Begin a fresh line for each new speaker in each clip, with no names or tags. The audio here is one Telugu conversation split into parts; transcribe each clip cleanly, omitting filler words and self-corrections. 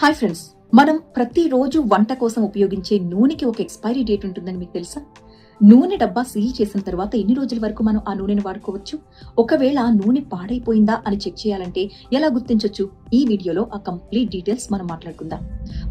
హాయ్ ఫ్రెండ్స్, మనం ప్రతిరోజు వంట కోసం ఉపయోగించే నూనెకి ఒక ఎక్స్పైరీ డేట్ ఉంటుందని మీకు తెలుసా? నూనె డబ్బా సీల్ చేసిన తర్వాత ఎన్ని రోజుల వరకు మనం ఆ నూనెను వాడుకోవచ్చు? ఒకవేళ నూనె పాడైపోయిందా అని చెక్ చేయాలంటే ఎలా గుర్తించొచ్చు? ఈ వీడియోలో ఆ కంప్లీట్ డీటెయిల్స్ మనం మాట్లాడుకుందాం.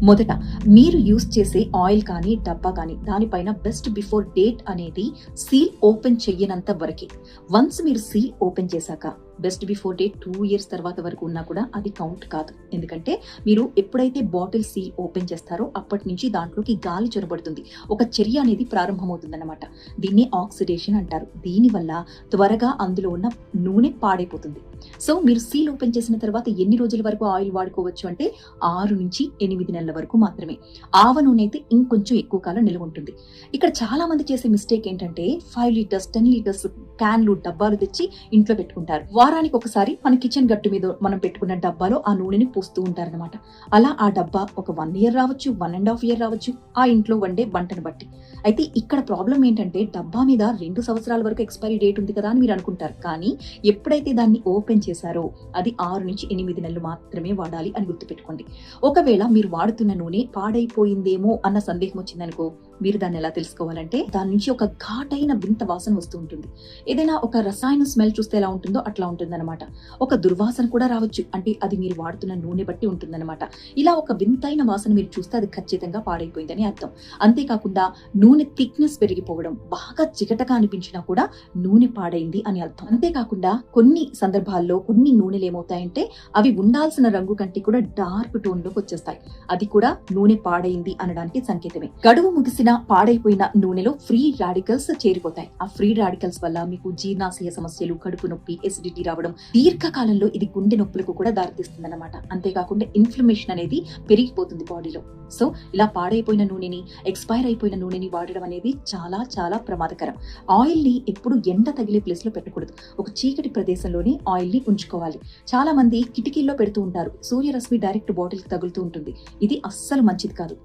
మొదట, మీరు యూస్ చేసే ఆయిల్ కానీ డబ్బా కానీ దానిపైన బెస్ట్ బిఫోర్ డేట్ అనేది సీల్ ఓపెన్ చెయ్యనంత వరకే. వన్స్ మీరు సీల్ ఓపెన్ చేశాక బెస్ట్ బిఫోర్ డేట్ 2 years తర్వాత వరకు ఉన్నా కూడా అది కౌంట్ కాదు. ఎందుకంటే మీరు ఎప్పుడైతే బాటిల్ సీల్ ఓపెన్ చేస్తారో అప్పటి నుంచి దాంట్లోకి గాలి చొరబడుతుంది, ఒక చర్య అనేది ప్రారంభమవుతుంది అన్నమాట. దీన్ని ఆక్సిడేషన్ అంటారు. దీనివల్ల త్వరగా అందులో ఉన్న నూనె పాడైపోతుంది. సో మీరు సీల్ ఓపెన్ చేసిన తర్వాత ఎన్ని రోజుల వరకు ఆయిల్ వాడుకోవచ్చు అంటే 6 నుంచి 8 నెలల వరకు మాత్రమే. ఆవ నూనె అయితే ఇంకొంచెం ఎక్కువ కాలం నిల్వ ఉంటుంది. ఇక్కడ చాలా మంది చేసే మిస్టేక్ ఏంటంటే 5 లీటర్స్ 10 లీటర్స్ క్యాన్లు డబ్బాలు తెచ్చి ఇంట్లో పెట్టుకుంటారు. వారానికి ఒకసారి మన కిచెన్ గట్టు మీద మనం పెట్టుకున్న డబ్బాలో ఆ నూనెని పూస్తూ ఉంటారనమాట. అలా ఆ డబ్బా ఒక 1 year రావచ్చు, 1.5 year రావచ్చు, ఆ ఇంట్లో వండే వంటను బట్టి. అయితే ఇక్కడ ప్రాబ్లం ఏంటంటే డబ్బా మీద 2 సంవత్సరాల వరకు ఎక్స్పైరీ డేట్ ఉంది కదా అని మీరు అనుకుంటారు. కానీ ఎప్పుడైతే దాన్ని ఓపెన్ చేశారో అది 6 నుంచి 8 నెలలు మాత్రమే వాడాలి అని గుర్తుపెట్టుకోండి. ఒకవేళ మీరు వాడుతున్న నూనె పాడైపోయిందేమో అన్న సందేహం వచ్చిందనుకో, మీరు దాన్ని ఎలా తెలుసుకోవాలంటే దాని నుంచి ఒక ఘాటైన వింత వాసన వస్తూ ఉంటుంది. ఏదైనా ఒక రసాయన స్మెల్ చూస్తే ఎలా ఉంటుందో అట్లా ఉంటుందన్నమాట. ఒక దుర్వాసన కూడా రావచ్చు, అంటే అది మీరు వాడుతున్న నూనె బట్టి ఉంటుందన్నమాట. ఇలా ఒక వింతైన వాసన మీరు చూస్తే అది ఖచ్చితంగా పాడైపోయిందని అర్థం. అంతేకాకుండా నూనె థిక్నెస్ పెరిగిపోవడం, బాగా జిగటగా అనిపించినా కూడా నూనె పాడైంది అని అర్థం. అంతేకాకుండా కొన్ని సందర్భాల్లో కొన్ని నూనెలు ఏమవుతాయంటే అవి ఉండాల్సిన రంగు కంటే కూడా డార్క్ టోన్ లోకి వచ్చేస్తాయి. అది కూడా నూనె పాడైంది అనడానికి సంకేతమే. గడువు ముగిసిన పాడైపోయిన నూనెలో ఫ్రీ రాడికల్స్ చేరిపోతాయి. ఆ ఫ్రీ రాడికల్స్ వల్ల మీకు జీర్ణాశయ సమస్యలు, కడుపు నొప్పి, ఎసిడిటీ రావడం, దీర్ఘకాలంలో ఇది గుండె నొప్పులకు కూడా దారితీస్తుంది అన్నమాట. అంతేకాకుండా ఇన్ఫ్లమేషన్ అనేది పెరిగిపోతుంది బాడీలో. సో ఇలా పాడైపోయిన నూనెని, ఎక్స్పైర్ అయిపోయిన నూనెని వాడడం అనేది చాలా చాలా ప్రమాదకరం. ఆయిల్ ని ఎప్పుడు ఎండ తగిలే ప్లేస్ లో పెట్టకూడదు. ఒక చీకటి ప్రదేశంలోనే ఆయిల్ ని ఉంచుకోవాలి. చాలా మంది కిటికీల్లో పెడుతూ ఉంటారు. సూర్యరశ్మి డైరెక్ట్ బాటిల్ కి తగులుతూ ఉంటుంది. ఇది అస్సలు మంచిది కాదు.